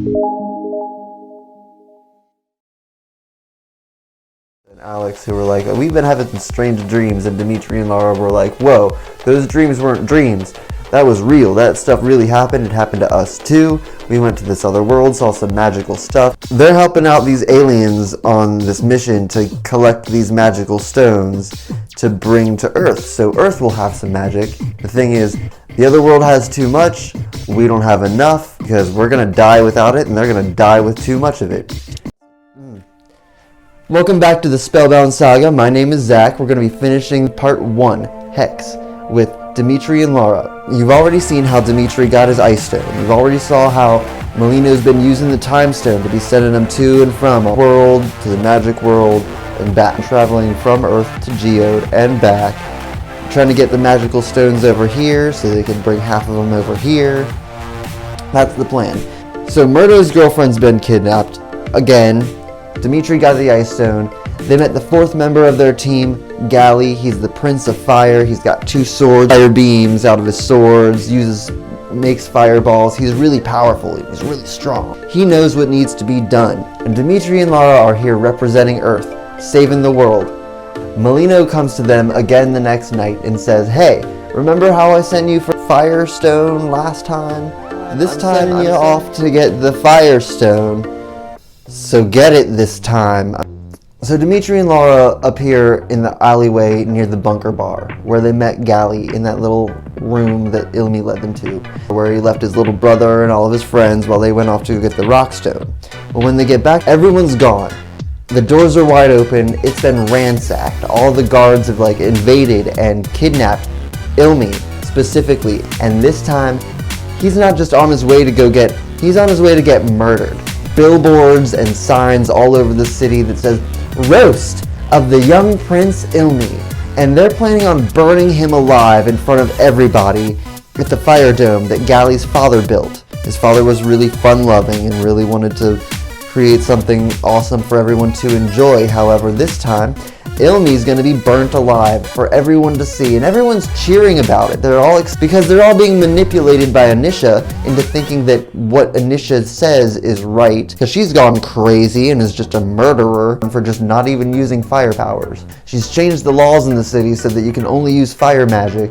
And Alex, who were like, we've been having some strange dreams, and Dimitri and Lara were like, whoa, those dreams weren't dreams. That was real. That stuff really happened. It happened to us too. We went to this other world, saw some magical stuff. They're helping out these aliens on this mission to collect these magical stones to bring to Earth, so Earth will have some magic. The thing is, the other world has too much. We don't have enough because we're gonna die without it, and they're gonna die with too much of it. Welcome back to the Spellbound Saga. My name is Zach. We're going to be finishing part 1, Hex, with Dimitri and Lara. You've already seen how Dimitri got his Ice Stone. You've already saw how Molino's been using the Time Stone to be sending them to and from a world to the magic world and back, traveling from Earth to Geode and back, trying to get the magical stones over here so they can bring half of them over here. That's the plan. So Murdo's girlfriend's been kidnapped again. Dimitri got the Ice Stone. They met the 4th member of their team, Gali. He's the Prince of Fire. He's got 2 swords, fire beams out of his swords, makes fireballs. He's really powerful. He's really strong. He knows what needs to be done. And Dimitri and Lara are here representing Earth, saving the world. Molino comes to them again the next night and says, hey, remember how I sent you for Firestone last time? This time you're off to get the Firestone. So get it this time. So Dimitri and Lara appear in the alleyway near the bunker bar, where they met Gali in that little room that Ilmi led them to, where he left his little brother and all of his friends while they went off to get the Rockstone. But when they get back, everyone's gone. The doors are wide open. It's been ransacked. All the guards have invaded and kidnapped Ilmi specifically. And this time, he's not just on his way to he's on his way to get murdered. Billboards and signs all over the city that says, roast of the young Prince Ilmi. And they're planning on burning him alive in front of everybody at the fire dome that Gali's father built. His father was really fun-loving and really wanted to create something awesome for everyone to enjoy. However, this time, Ilmi's going to be burnt alive for everyone to see, and everyone's cheering about it. Because they're all being manipulated by Anisha into thinking that what Anisha says is right, because she's gone crazy and is just a murderer for just not even using fire powers. She's changed the laws in the city so that you can only use fire magic.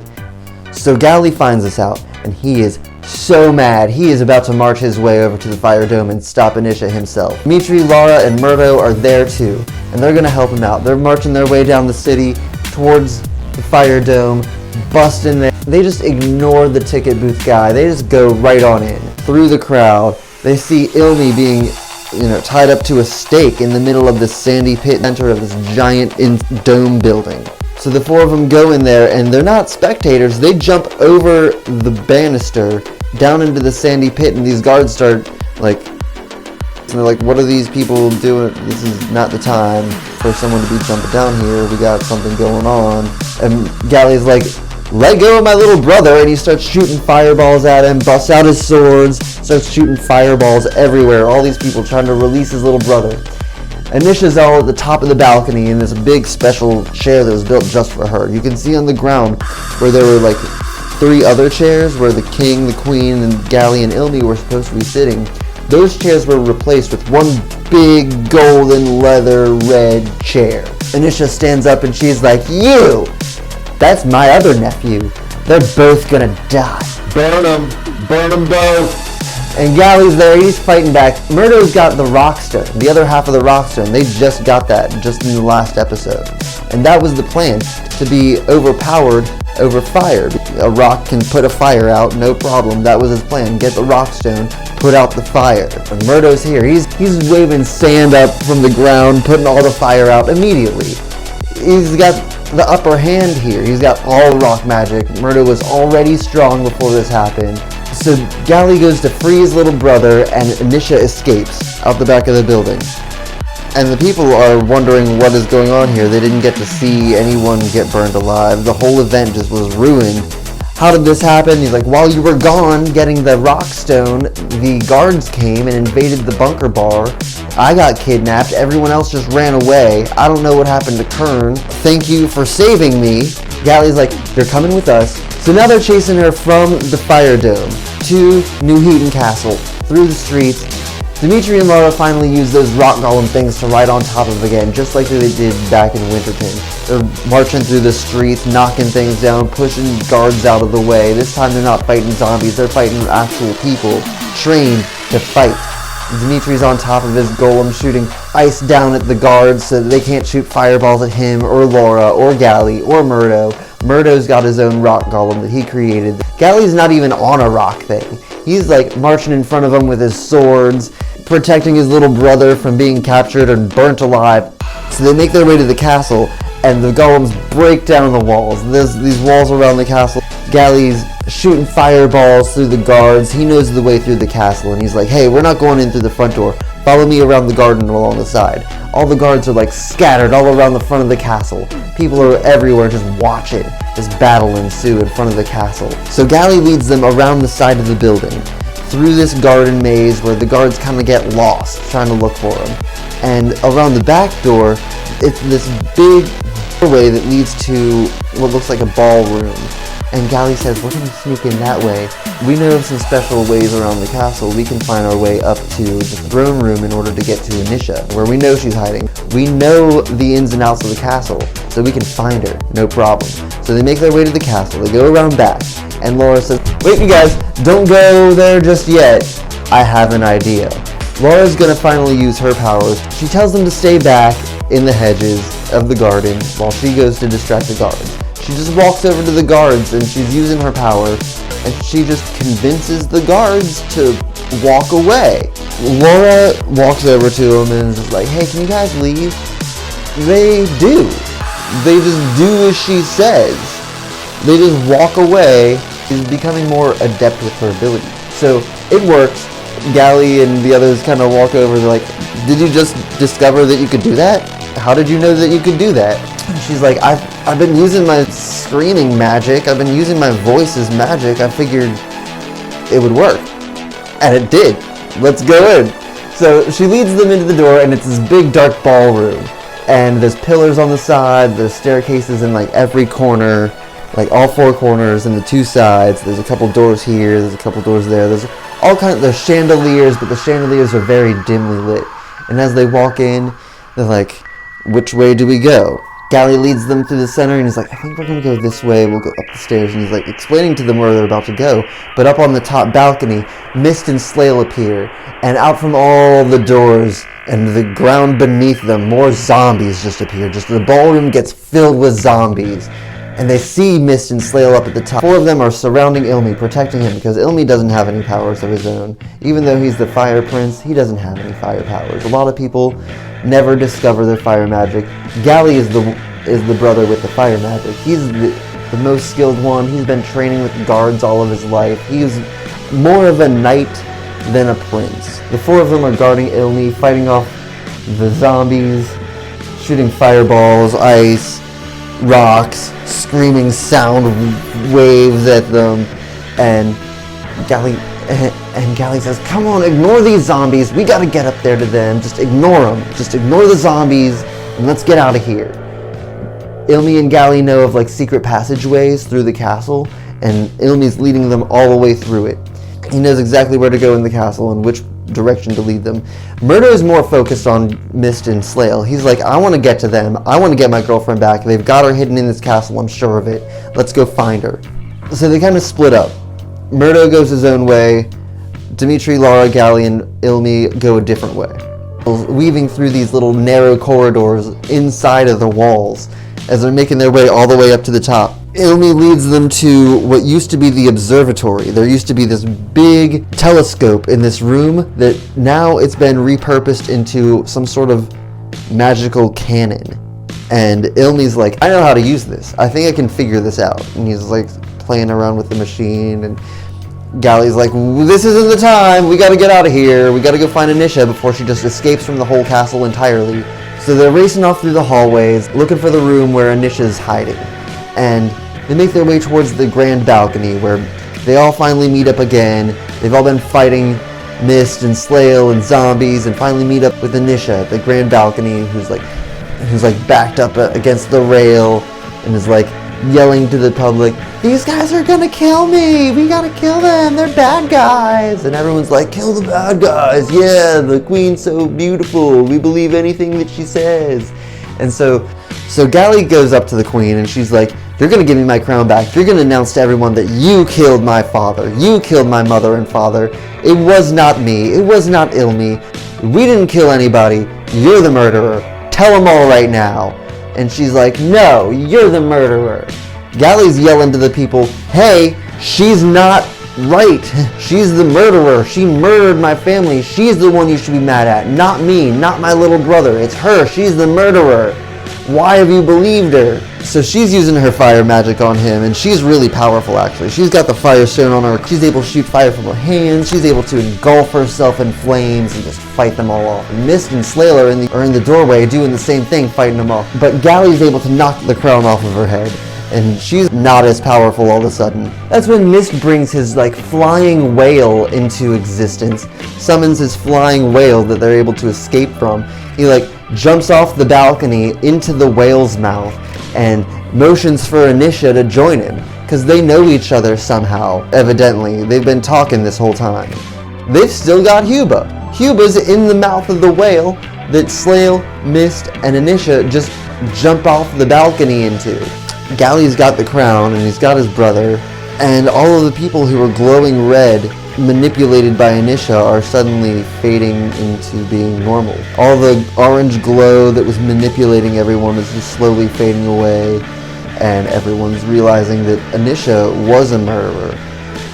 So Gali finds this out, and he is so mad. He is about to march his way over to the fire dome and stop Anisha himself. Dimitri, Lara, and Murdo are there too, and they're gonna help him out. They're marching their way down the city towards the fire dome, bust in there. They just ignore the ticket booth guy. They just go right on in. Through the crowd, they see Ilmi being tied up to a stake in the middle of this sandy pit center of this giant dome building. So the 4 of them go in there, and they're not spectators. They jump over the banister down into the sandy pit, and these guards start and they're like, what are these people doing? This is not the time for someone to be jumping down here. We got something going on. And Gali's like, let go of my little brother, and he starts shooting fireballs at him, busts out his swords, starts shooting fireballs everywhere. All these people trying to release his little brother. Anisha's all at the top of the balcony in this big special chair that was built just for her. You can see on the ground where there were 3 other chairs where the king, the queen, and Gali and Ilmi were supposed to be sitting. Those chairs were replaced with one big golden leather red chair. Anisha stands up and she's like, you! That's my other nephew. They're both gonna die. Burn them both. And Gali's there, he's fighting back. Murdo's got the Rockstone, the other half of the Rockstone. They just got that just in the last episode. And that was the plan, to be overpowered over fire. A rock can put a fire out, no problem. That was his plan. Get the Rockstone, put out the fire. And Murdo's here. He's waving sand up from the ground, putting all the fire out immediately. He's got the upper hand here. He's got all rock magic. Murdo was already strong before this happened. So Gali goes to free his little brother, and Anisha escapes out the back of the building. And the people are wondering what is going on here. They didn't get to see anyone get burned alive. The whole event just was ruined. How did this happen? He's like, while you were gone getting the Rockstone, the guards came and invaded the bunker bar. I got kidnapped. Everyone else just ran away. I don't know what happened to Kern. Thank you for saving me. Gali's like, you're coming with us. So now they're chasing her from the fire dome to New Heaton Castle, through the streets. Dimitri and Lara finally use those rock golem things to ride on top of again, just like they did back in Winterton. They're marching through the streets, knocking things down, pushing guards out of the way. This time they're not fighting zombies, they're fighting actual people, trained to fight. Dimitri's on top of his golem, shooting ice down at the guards so that they can't shoot fireballs at him, or Laura, or Gally, or Murdo. Murdo's got his own rock golem that he created. Gally's not even on a rock thing. He's like marching in front of him with his swords, protecting his little brother from being captured and burnt alive. So they make their way to the castle, and the golems break down the walls. There's these walls around the castle. Gally's shooting fireballs through the guards. He knows the way through the castle, and he's like, hey, we're not going in through the front door. Follow me around the garden along the side. All the guards are like scattered all around the front of the castle. People are everywhere just watching this battle ensue in front of the castle. So Gally leads them around the side of the building, through this garden maze where the guards kind of get lost trying to look for him. And around the back door, it's this big doorway that leads to what looks like a ballroom. And Gally says, we're going to sneak in that way. We know of some special ways around the castle. We can find our way up to the throne room in order to get to Anisha, where we know she's hiding. We know the ins and outs of the castle, so we can find her, no problem. So they make their way to the castle. They go around back, and Laura says, wait, you guys, don't go there just yet. I have an idea. Laura's going to finally use her powers. She tells them to stay back in the hedges of the garden while she goes to distract the guards. She just walks over to the guards and she's using her power, and she just convinces the guards to walk away. Laura walks over to them and is just like, hey, can you guys leave? They do. They just do as she says. They just walk away. She's becoming more adept with her ability. So it works. Gally and the others kind of walk over. They're like, did you just discover that you could do that? How did you know that you could do that? And she's like, I've been using my screaming magic. I've been using my voice as magic. I figured it would work. And it did. Let's go in. So she leads them into the door, and it's this big dark ballroom. And there's pillars on the side. There's staircases in like every corner, like all four corners and the two sides. There's a couple doors here. There's a couple doors there. There's all kinds. There's chandeliers, but the chandeliers are very dimly lit. And as they walk in, they're like, which way do we go? Gally leads them to the center, and he's like, I think we're going to go this way. We'll go up the stairs. And he's like explaining to them where they're about to go. But up on the top balcony, Mist and Slail appear. And out from all the doors and the ground beneath them, more zombies just appear. Just the ballroom gets filled with zombies. And they see Mist and Slail up at the top. Four of them are surrounding Ilmi, protecting him, because Ilmi doesn't have any powers of his own. Even though he's the Fire Prince, he doesn't have any fire powers. A lot of people never discover their fire magic. Gally is the brother with the fire magic. He's the most skilled one. He's been training with guards all of his life. He's more of a knight than a prince. The four of them are guarding Ilmi, fighting off the zombies, shooting fireballs, ice, rocks, screaming sound waves at them, and Gally says, come on, ignore these zombies. We gotta get up there to them. Just ignore them. Just ignore the zombies, and let's get out of here. Ilmi and Gally know of like secret passageways through the castle, and Ilmi's leading them all the way through it. He knows exactly where to go in the castle and which direction to lead them. Murdo is more focused on Mist and Slail. He's like, I want to get to them. I want to get my girlfriend back. They've got her hidden in this castle, I'm sure of it. Let's go find her. So they kind of split up. Murdo goes his own way. Dimitri, Lara, Gally, and Ilmi go a different way, weaving through these little narrow corridors inside of the walls as they're making their way all the way up to the top. Ilmi leads them to what used to be the observatory. There used to be this big telescope in this room that now it's been repurposed into some sort of magical cannon. And Ilmi's like, I know how to use this. I think I can figure this out. And he's like playing around with the machine, and Gally's like, this isn't the time. We gotta get out of here. We gotta go find Anisha before she just escapes from the whole castle entirely. So they're racing off through the hallways, looking for the room where Anisha's hiding. And they make their way towards the grand balcony where they all finally meet up again. They've all been fighting Mist and Slail and zombies, and finally meet up with Anisha at the grand balcony, who's like backed up against the rail and is like yelling to the public, "These guys are gonna kill me! We gotta kill them! They're bad guys!" And everyone's like, "Kill the bad guys! Yeah, the queen's so beautiful! We believe anything that she says!" And so Gally goes up to the queen and she's like, "You're gonna give me my crown back. You're gonna announce to everyone that you killed my father. You killed my mother and father. It was not me. It was not Ilmi. We didn't kill anybody. You're the murderer. Tell them all right now." And she's like, "No, you're the murderer." Gally's yelling to the people, "Hey, she's not right. She's the murderer. She murdered my family. She's the one you should be mad at. Not me, not my little brother. It's her. She's the murderer. Why have you believed her?" So she's using her fire magic on him, and she's really powerful actually. She's got the fire stone on her. She's able to shoot fire from her hands. She's able to engulf herself in flames and just fight them all off. And Mist and Slayer are in the doorway doing the same thing, fighting them off. But Gally's able to knock the crown off of her head, and she's not as powerful all of a sudden. That's when Mist brings his flying whale into existence, summons his flying whale that they're able to escape from. He jumps off the balcony into the whale's mouth and motions for Anisha to join him, because they know each other somehow, evidently. They've been talking this whole time. They've still got Huba. Huba's in the mouth of the whale that Slayle, Mist, and Anisha just jump off the balcony into. Gally's got the crown, and he's got his brother, and all of the people who were glowing red, manipulated by Anisha, are suddenly fading into being normal. All the orange glow that was manipulating everyone is just slowly fading away, and everyone's realizing that Anisha was a murderer.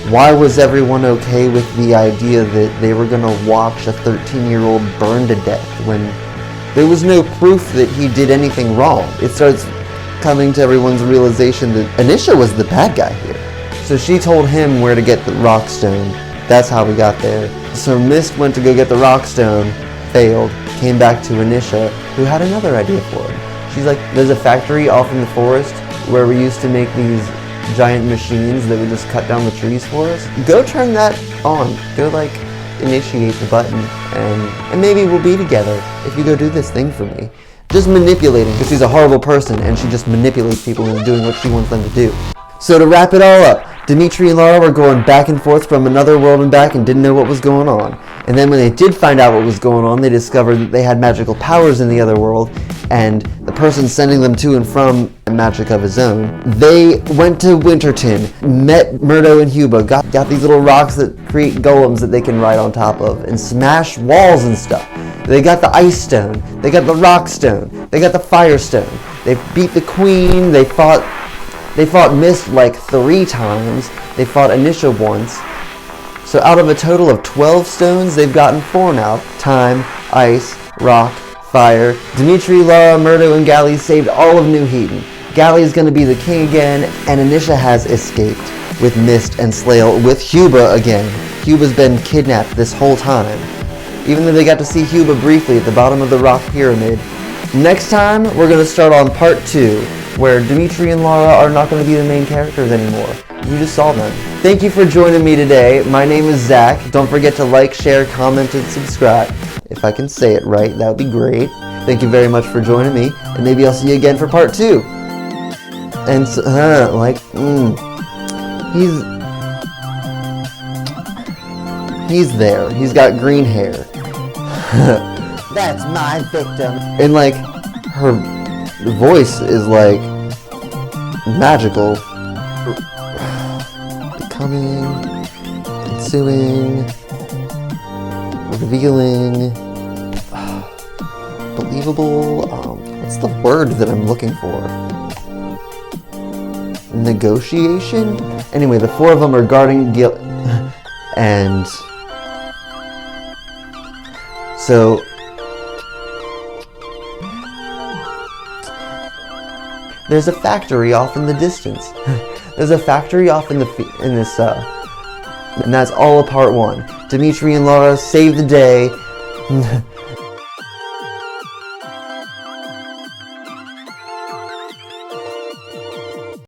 Why was everyone okay with the idea that they were going to watch a 13-year-old burn to death when there was no proof that he did anything wrong? It starts coming to everyone's realization that Anisha was the bad guy here. So she told him where to get the rock stone. That's how we got there. So Mist went to go get the rock stone, failed, came back to Anisha, who had another idea for him. She's like, "There's a factory off in the forest where we used to make these giant machines that would just cut down the trees for us. Go turn that on. Go initiate the button, and maybe we'll be together if you go do this thing for me." Just manipulating, because she's a horrible person and she just manipulates people into doing what she wants them to do. So to wrap it all up, Dimitri and Lara were going back and forth from another world and back and didn't know what was going on. And then when they did find out what was going on, they discovered that they had magical powers in the other world, and the person sending them to and from magic of his own. They went to Winterton, met Murdo and Huba, got these little rocks that create golems that they can ride on top of, and smash walls and stuff. They got the ice stone, they got the rock stone, they got the fire stone. They beat the queen, they fought Mist 3 times, they fought Anisha once. So out of a total of 12 stones, they've gotten 4 now. Time, ice, rock, fire. Dimitri, Lara, Murdo, and Gally saved all of New Heaton. Gally's gonna be the king again, and Anisha has escaped with Mist and Slayle with Huba again. Huba's been kidnapped this whole time, even though they got to see Huba briefly at the bottom of the rock pyramid. Next time, we're gonna start on part 2, where Dimitri and Lara are not going to be the main characters anymore. You just saw them. Thank you for joining me today. My name is Zach. Don't forget to like, share, comment, and subscribe. If I can say it right, that would be great. Thank you very much for joining me, and maybe I'll see you again for part 2. And he's there. He's got green hair. That's my victim. And her voice is magical. Becoming, ensuing, revealing, believable. What's the word that I'm looking for? Negotiation? Anyway, the 4 of them are guarding Gil, and so there's a factory off in the distance. There's a factory off in this, and that's all of part 1. Dimitri and Lara save the day.